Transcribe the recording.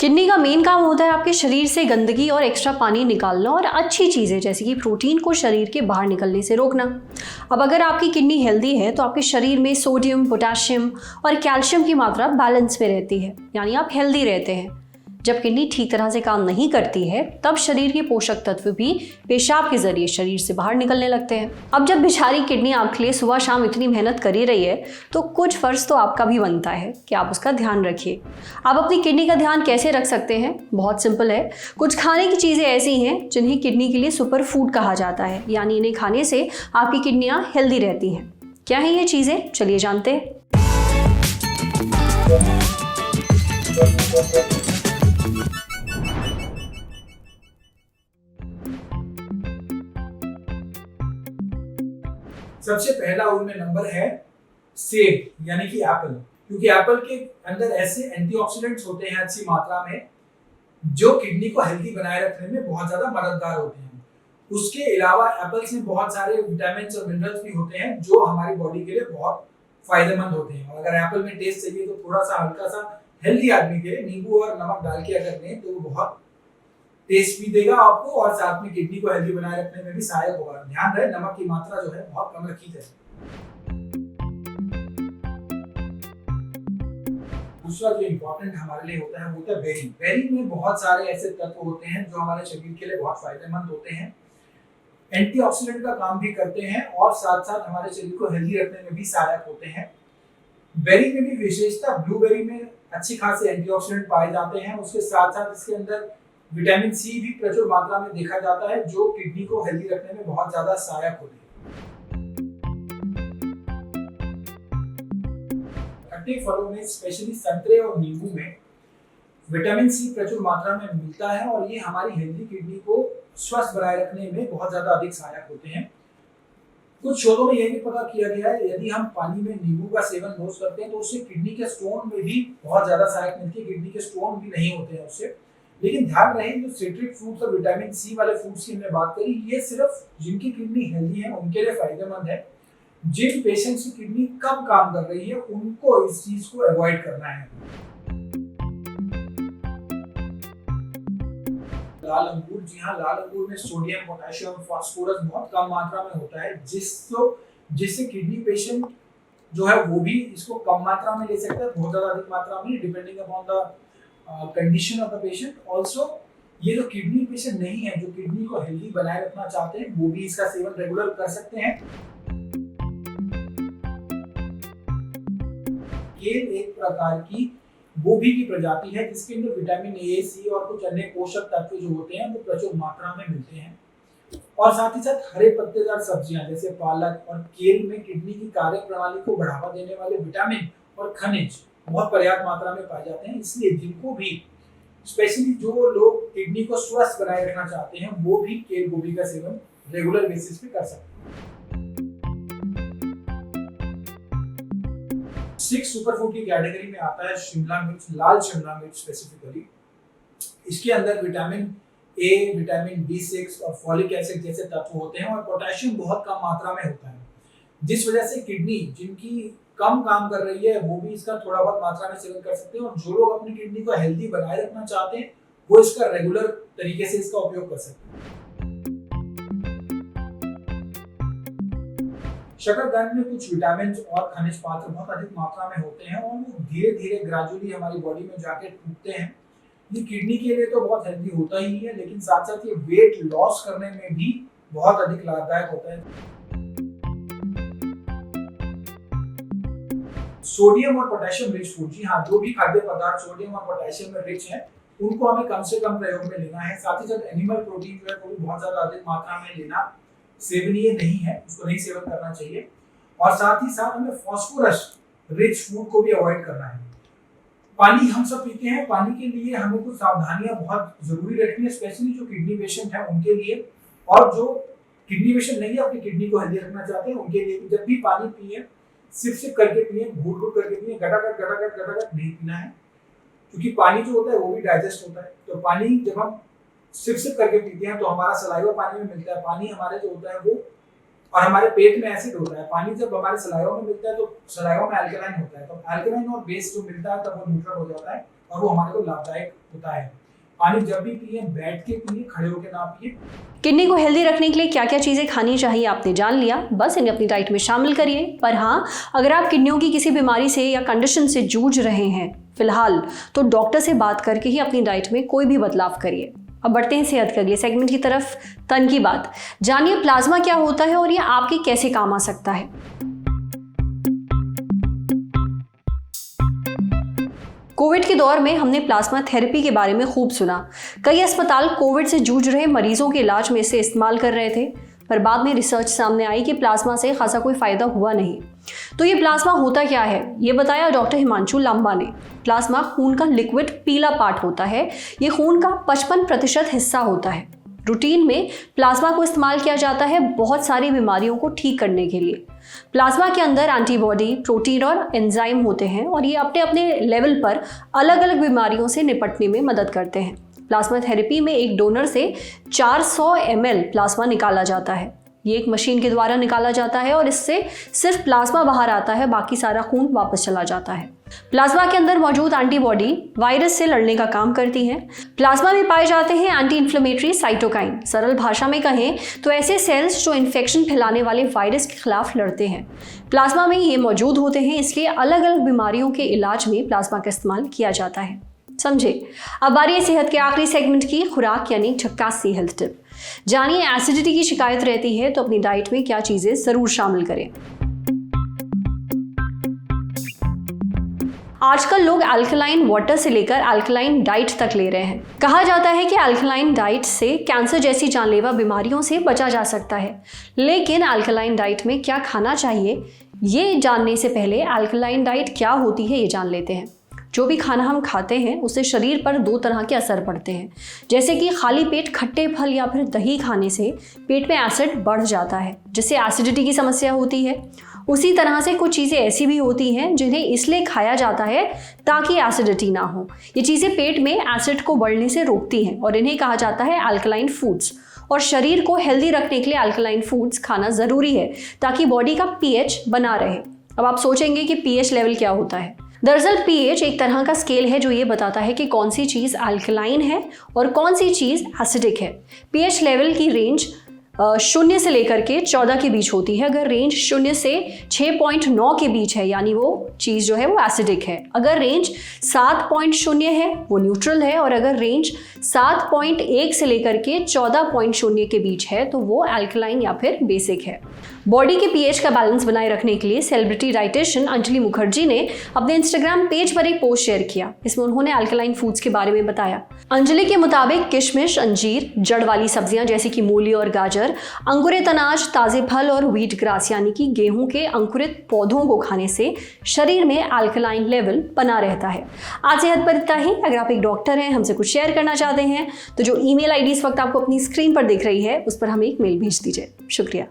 Kidney का main काम होता है आपके शरीर से गंदगी और एक्स्ट्रा पानी निकालना और अच्छी चीज़ें जैसे कि प्रोटीन को शरीर के बाहर निकलने से रोकना। अब अगर आपकी किडनी हेल्दी है तो आपके शरीर में सोडियम, पोटेशियम और कैल्शियम की मात्रा बैलेंस में रहती है, यानी आप हेल्दी रहते हैं। जब किडनी ठीक तरह से काम नहीं करती है तब शरीर के पोषक तत्व भी पेशाब के जरिए शरीर से बाहर निकलने लगते हैं। अब जब बेचारी किडनी आपके लिए सुबह शाम इतनी मेहनत कर ही रही है तो कुछ फर्ज तो आपका भी बनता है कि आप उसका ध्यान रखिए। आप अपनी किडनी का ध्यान कैसे रख सकते हैं? बहुत सिंपल है। कुछ खाने की चीज़ें ऐसी हैं जिन्हें किडनी के लिए सुपर फूड कहा जाता है, यानी इन्हें खाने से आपकी किडनियाँ हेल्दी रहती हैं। क्या है ये चीज़ें? चलिए जानते हैं। सबसे पहला उनमें नंबर है सेब यानी कि एप्पल, क्योंकि एप्पल के अंदर ऐसे एंटीऑक्सीडेंट्स होते हैं अच्छी मात्रा में जो किडनी को हेल्दी बनाए रखने में बहुत ज्यादा मददगार होते हैं। उसके अलावा एप्पल्स में बहुत सारे विटामिन और मिनरल्स भी होते हैं जो हमारी बॉडी के लिए बहुत फायदेमंद होते हैं। और अगर एप्पल में टेस्ट चाहिए तो थोड़ा सा हल्का सा हेल्दी आदमी के लिए नींबू और नमक डाल के अगर लें तो वो बहुत टेस्ट भी देगा आपको और साथ में किडनी को हेल्दी बनाए रखने में भी सहायक होगा। ध्यान रहे नमक की मात्रा जो है बहुत कम रखी जाए। दूसरा जो इम्पोर्टेंट हमारे लिए होता है वो होता है बेरी। बेरी में बहुत सारे ऐसे तत्व होते हैं जो हमारे शरीर के लिए बहुत फायदेमंद होते हैं, एंटीऑक्सीडेंट का काम भी करते हैं और साथ साथ हमारे शरीर को हेल्दी रखने में भी सहायक होते हैं। बेरी में भी विशेषता, ब्लूबेरी में अच्छी खासी एंटीऑक्सीडेंट पाए जाते हैं। उसके साथ साथ इसके अंदर विटामिन सी भी प्रचुर मात्रा में देखा जाता है जो किडनी को हेल्दी रखने में बहुत ज्यादा सहायक होते हैं। खट्टे फलों में स्पेशली संतरे और नींबू में विटामिन सी प्रचुर मात्रा में मिलता है और ये हमारी हेल्दी किडनी को स्वस्थ बनाए रखने में बहुत ज्यादा अधिक सहायक होते हैं। कुछ शोधों में यह भी पता किया गया है यदि हम पानी में नींबू का सेवन रोज करते हैं तो उससे किडनी के स्टोन में भी बहुत ज्यादा सहायक मिलती है। किडनी के स्टोन भी नहीं होते हैं उससे। लेकिन ध्यान रहे जो सिट्रिक फ्रूट्स और विटामिन सी वाले फ्रूट्स की हमने बात करी, ये सिर्फ जिनकी किडनी हेल्दी है उनके लिए फायदेमंद है। जिन पेशेंट्स की किडनी कम काम कर रही है उनको इस चीज को अवॉइड करना है। लाल अंगूर, जी हाँ, लाल अंगूर में सोडियम, पोटेशियम, फास्फोरस बहुत कम मात्रा में होता है जिससे किडनी पेशेंट जो है वो भी इसको कम मात्रा में ले सकता है, बहुत ज्यादा अधिक मात्रा में depending upon the condition of the patient. Also ये जो किडनी पेशेंट नहीं है, जो किडनी को हेल्दी बनाए रखना चाहते हैं, वो भी इसका सेवन रेगुलर कर सकते हैं। केल एक प्रकार की गोभी की प्रजाति है जिसके अंदर विटामिन ए, सी और कुछ अन्य पोषक तत्व जो होते हैं वो प्रचुर मात्रा में मिलते हैं। और साथ ही साथ हरे पत्तेदार सब्जियां जैसे पालक और केल में किडनी की कार्य प्रणाली को बढ़ावा देने वाले विटामिन और खनिज बहुत पर्याप्त मात्रा में पाए जाते हैं। इसलिए जिनको भी स्पेशली जो लोग किडनी को स्वस्थ बनाए रखना चाहते हैं वो भी केल गोभी का सेवन रेगुलर बेसिस पे कर सकते हैं। 6 सुपरफूड की कैटेगरी में आता है शिमला मिर्च, लाल शिमला मिर्च स्पेसिफिकली। इसके अंदर विटामिन ए, विटामिन B6 और फॉलिक एसिड जैसे तत्व होते हैं और पोटेशियम बहुत कम मात्रा में होता है, जिस वजह से किडनी जिनकी कम काम कर रही है वो भी इसका थोड़ा बहुत मात्रा में सेवन कर सकते हैं। और जो लोग अपनी किडनी को हेल्दी बनाए रखना चाहते हैं वो इसका रेगुलर तरीके से इसका उपयोग कर सकते हैं। शकरकंद में कुछ विटामिन और खनिज पात्र बहुत अधिक मात्रा में होते हैं और वो धीरे धीरे ग्रेजुअली हमारी बॉडी में जाके टूटते हैं। ये किडनी के लिए तो बहुत हेल्दी होता ही है, लेकिन साथ साथ ये वेट लॉस करने में भी बहुत अधिक लाभदायक होता है। सोडियम और पोटेशियम रिच फूड, जी हाँ, जो भी खाद्य पदार्थ सोडियम और पोटेशियम में रिच है उनको हमें कम से कम प्रयोग में लेना है। साथ ही साथ एनिमल प्रोटीन जो है वो भी बहुत ज्यादा अधिक मात्रा में लेना सेवनीय नहीं है, उसको नहीं सेवन करना चाहिए। और साथ ही साथ हमें फास्फोरस रिच फूड को भी अवॉइड करना है। पानी हम सब पीते हैं, पानी के लिए हमें कुछ सावधानियां बहुत जरूरी रखनी है, स्पेशली जो किडनी पेशेंट है उनके लिए। और जो किडनी पेशेंट नहीं है, अपनी किडनी को हेल्दी रखना चाहते हैं, उनके लिए जब भी पानी पिए सिप सिप करके पिए, घूट घूट करके पिए, गटागट नहीं पीना है, क्योंकि पानी जो होता है वो भी डाइजेस्ट होता है। तो पानी जब हम सिप सिप करके पीते हैं तो हमारा सलाइवा पानी में मिलता है। पानी हमारे जो होता है वो और हमारे पेट में एसिड होता है। पानी जब हमारे सलाइवा में मिलता है तो सलाइवा में अल्कलाइन होता है, तो अल्कलाइन और बेस जो मिलता है तब वो न्यूट्रल हो जाता है और वो हमारे को लाभदायक होता है। पानी जब भी पिए बैठ के पिए, खड़े होकर ना पिए। किडनी को हेल्दी रखने के लिए क्या क्या चीज़ें खानी चाहिए आपने जान लिया, बस इन्हें अपनी डाइट में शामिल करिए। पर हाँ, अगर आप किडनियों की किसी बीमारी से या कंडीशन से जूझ रहे हैं फिलहाल, तो डॉक्टर से बात करके ही अपनी डाइट में कोई भी बदलाव करिए। अब बढ़ते हैं सेहत के अगले सेगमेंट की तरफ, तन की बात। जानिए प्लाज्मा क्या होता है और ये आपके कैसे काम आ सकता है। कोविड के दौर में हमने प्लाज्मा थेरेपी के बारे में खूब सुना। कई अस्पताल कोविड से जूझ रहे मरीजों के इलाज में इसे इस्तेमाल कर रहे थे, पर बाद में रिसर्च सामने आई कि प्लाज्मा से खासा कोई फायदा हुआ नहीं। तो ये प्लाज्मा होता क्या है, ये बताया डॉक्टर हिमांशु लांबा ने। प्लाज्मा खून का लिक्विड पीला पार्ट होता है। ये खून का 55% हिस्सा होता है। रूटीन में प्लाज्मा को इस्तेमाल किया जाता है बहुत सारी बीमारियों को ठीक करने के लिए। प्लाज्मा के अंदर एंटीबॉडी, प्रोटीन और एंजाइम होते हैं और ये अपने अपने लेवल पर अलग अलग बीमारियों से निपटने में मदद करते हैं। प्लाज्मा थेरेपी में एक डोनर से 400 ml प्लाज्मा निकाला जाता है। ये एक मशीन के द्वारा निकाला जाता है और इससे सिर्फ प्लाज्मा बाहर आता है, बाकी सारा खून वापस चला जाता है। प्लाज्मा के अंदर मौजूद एंटीबॉडी वायरस से लड़ने का काम करती हैं। प्लाज्मा में पाए जाते हैं एंटी इन्फ्लेमेटरी साइटोकाइन। सरल भाषा में कहें तो ऐसे सेल्स जो इन्फेक्शन फैलाने वाले वायरस के खिलाफ लड़ते हैं। प्लाज्मा में ये मौजूद होते हैं, इसलिए अलग अलग बीमारियों के इलाज में प्लाज्मा का इस्तेमाल किया जाता है। समझे। अब बारी है सेहत के आखिरी सेगमेंट की, खुराक यानी झक्कासी हेल्थ टिप। जानिए एसिडिटी की शिकायत रहती है तो अपनी डाइट में क्या चीजें जरूर शामिल करें। आजकल लोग अल्कलाइन वाटर से लेकर अल्कलाइन डाइट तक ले रहे हैं। कहा जाता है कि अल्कलाइन डाइट से कैंसर जैसी जानलेवा बीमारियों से बचा जा सकता है, लेकिन अल्कलाइन डाइट में क्या खाना चाहिए ये जानने से पहले अल्कलाइन डाइट क्या होती है ये जान लेते हैं। जो भी खाना हम खाते हैं उससे शरीर पर 2 तरह के असर पड़ते हैं। जैसे कि खाली पेट खट्टे फल या फिर दही खाने से पेट में एसिड बढ़ जाता है, जिससे एसिडिटी की समस्या होती है। उसी तरह से कुछ चीज़ें ऐसी भी होती हैं जिन्हें इसलिए खाया जाता है ताकि एसिडिटी ना हो। ये चीज़ें पेट में एसिड को बढ़ने से रोकती हैं और इन्हें कहा जाता है अल्कलाइन फूड्स। और शरीर को हेल्दी रखने के लिए अल्कलाइन फूड्स खाना ज़रूरी है ताकि बॉडी का पीएच बना रहे। अब आप सोचेंगे कि पीएच लेवल क्या होता है। दरअसल पीएच एक तरह का स्केल है जो ये बताता है कि कौन सी चीज़ अल्कलाइन है और कौन सी चीज़ एसिडिक है। पीएच लेवल की रेंज 0 से लेकर के 14 के बीच होती है। अगर रेंज 0 से 6.9 के बीच है यानी वो चीज़ जो है वो एसिडिक है। अगर रेंज 7.0 है वो न्यूट्रल है और अगर रेंज 7.1 से लेकर के 14.0 के बीच है तो वो अल्कलाइन या फिर बेसिक है। बॉडी के पीएच का बैलेंस बनाए रखने के लिए सेलिब्रिटी डाइटिशियन अंजलि मुखर्जी ने अपने इंस्टाग्राम पेज पर एक पोस्ट शेयर किया। इसमें उन्होंने अल्कलाइन फूड्स के बारे में बताया। अंजलि के मुताबिक किशमिश, अंजीर, जड़ वाली सब्जियां जैसे कि मूली और गाजर, अंकुरित अनाज, ताजे फल और व्हीट ग्रास यानी कि गेहूं के अंकुरित पौधों को खाने से शरीर में अल्कलाइन लेवल बना रहता है। आज सेहत पर इतना ही। अगर आप एक डॉक्टर हैं, हमसे कुछ शेयर करना चाहते हैं तो जो ईमेल आईडी इस वक्त आपको अपनी स्क्रीन पर दिख रही है उस पर हमें एक मेल भेज दीजिए। शुक्रिया।